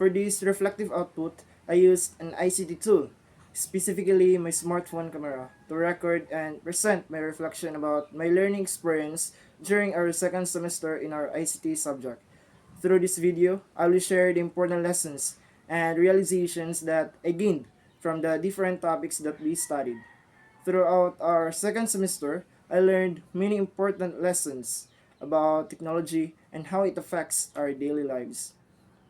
For this reflective output, I used an ICT tool, specifically my smartphone camera, to record and present my reflection about my learning experience during our second semester in our ICT subject. Through this video, I will share the important lessons and realizations that I gained from the different topics that we studied. Throughout our second semester, I learned many important lessons about technology and how it affects our daily lives.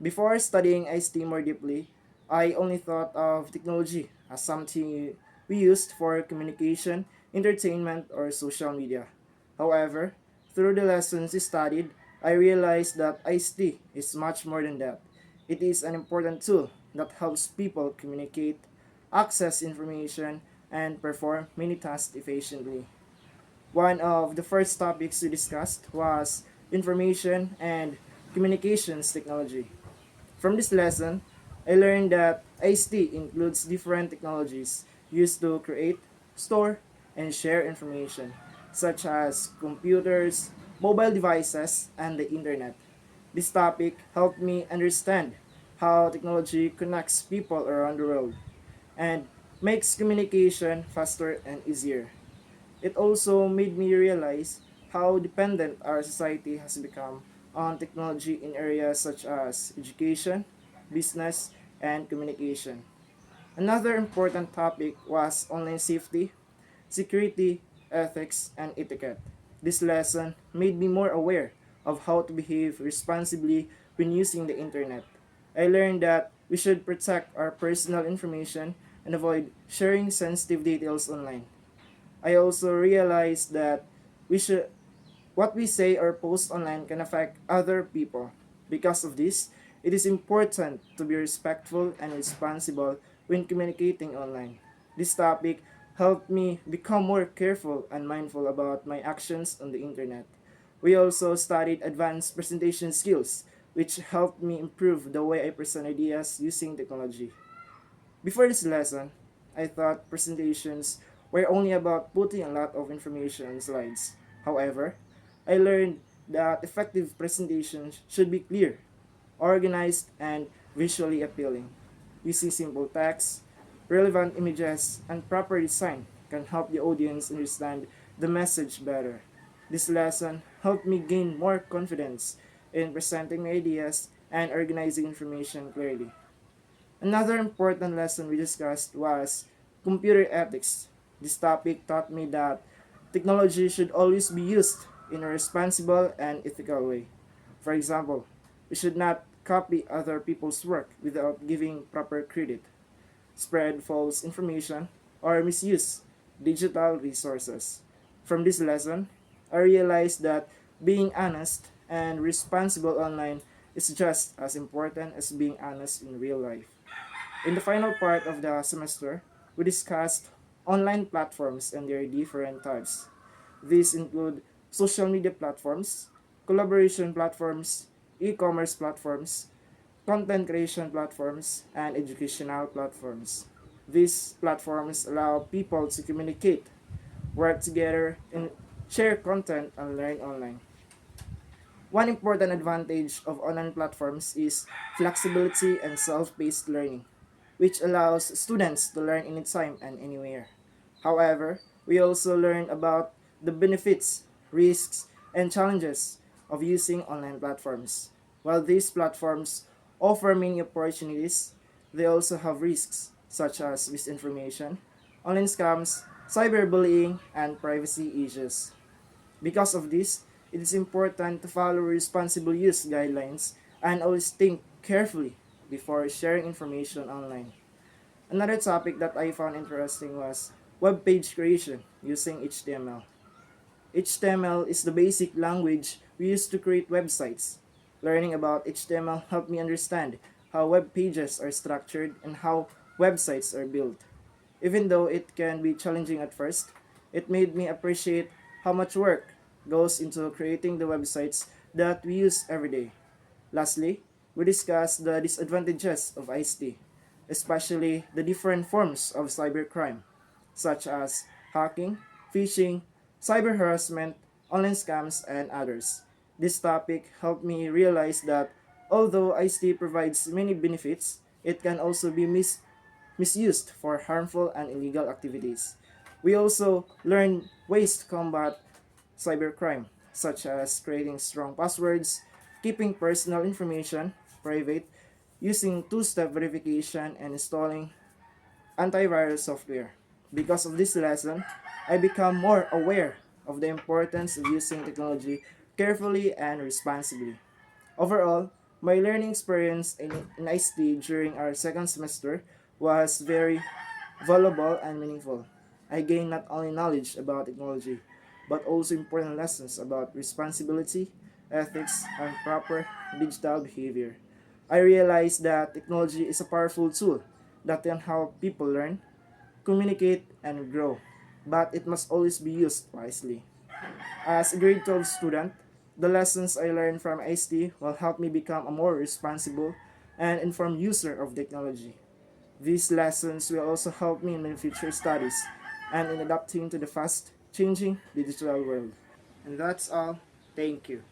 Before studying ICT more deeply, I only thought of technology as something we used for communication, entertainment, or social media. However, through the lessons studied, I realized that ICT is much more than that. It is an important tool that helps people communicate, access information, and perform many tasks efficiently. One of the first topics we discussed was information and communications technology. From this lesson, I learned that ICT includes different technologies used to create, store, and share information, such as computers, mobile devices, and the internet. This topic helped me understand how technology connects people around the world and makes communication faster and easier. It also made me realize how dependent our society has become on technology in areas such as education, business, and communication. Another important topic was online safety, security, ethics, and etiquette. This lesson made me more aware of how to behave responsibly when using the internet. I learned that we should protect our personal information and avoid sharing sensitive details online. I also realized that we should what we say or post online can affect other people. Because of this, it is important to be respectful and responsible when communicating online. This topic helped me become more careful and mindful about my actions on the internet. We also studied advanced presentation skills, which helped me improve the way I present ideas using technology. Before this lesson, I thought presentations were only about putting a lot of information on slides. However, I learned that effective presentations should be clear, organized, and visually appealing. Using simple text, relevant images, and proper design can help the audience understand the message better. This lesson helped me gain more confidence in presenting my ideas and organizing information clearly. Another important lesson we discussed was computer ethics. This topic taught me that technology should always be used in a responsible and ethical way. For example, we should not copy other people's work without giving proper credit, spread false information, or misuse digital resources. From this lesson, I realized that being honest and responsible online is just as important as being honest in real life. In the final part of the semester, we discussed online platforms and their different types. These include social media platforms, collaboration platforms, e-commerce platforms, content creation platforms, and educational platforms. These platforms allow people to communicate, work together, and share content and learn online. One important advantage of online platforms is flexibility and self-paced learning, which allows students to learn anytime and anywhere. However, we also learn about the benefits, risks, and challenges of using online platforms. While these platforms offer many opportunities, they also have risks such as misinformation, online scams, cyberbullying, and privacy issues. Because of this, it is important to follow responsible use guidelines and always think carefully before sharing information online. Another topic that I found interesting was web page creation using HTML. HTML is the basic language we use to create websites. Learning about HTML helped me understand how web pages are structured and how websites are built. Even though it can be challenging at first, it made me appreciate how much work goes into creating the websites that we use every day. Lastly, we discussed the disadvantages of ICT, especially the different forms of cybercrime, such as hacking, phishing, cyber harassment, online scams, and others. This topic helped me realize that Although ICT provides many benefits, it can also be misused for harmful and illegal activities. We also learn ways to combat cybercrime, such as creating strong passwords, keeping personal information private, using two-step verification, and installing antivirus software. Because of this lesson, I become more aware of the importance of using technology carefully and responsibly. Overall, my learning experience in ICT during our second semester was very valuable and meaningful. I gained not only knowledge about technology, but also important lessons about responsibility, ethics, and proper digital behavior. I realized that technology is a powerful tool that can help people learn, communicate, and grow, but it must always be used wisely. As a grade 12 student, the lessons I learned from ICT will help me become a more responsible and informed user of technology. These lessons will also help me in my future studies and in adapting to the fast changing digital world. And that's all. Thank you.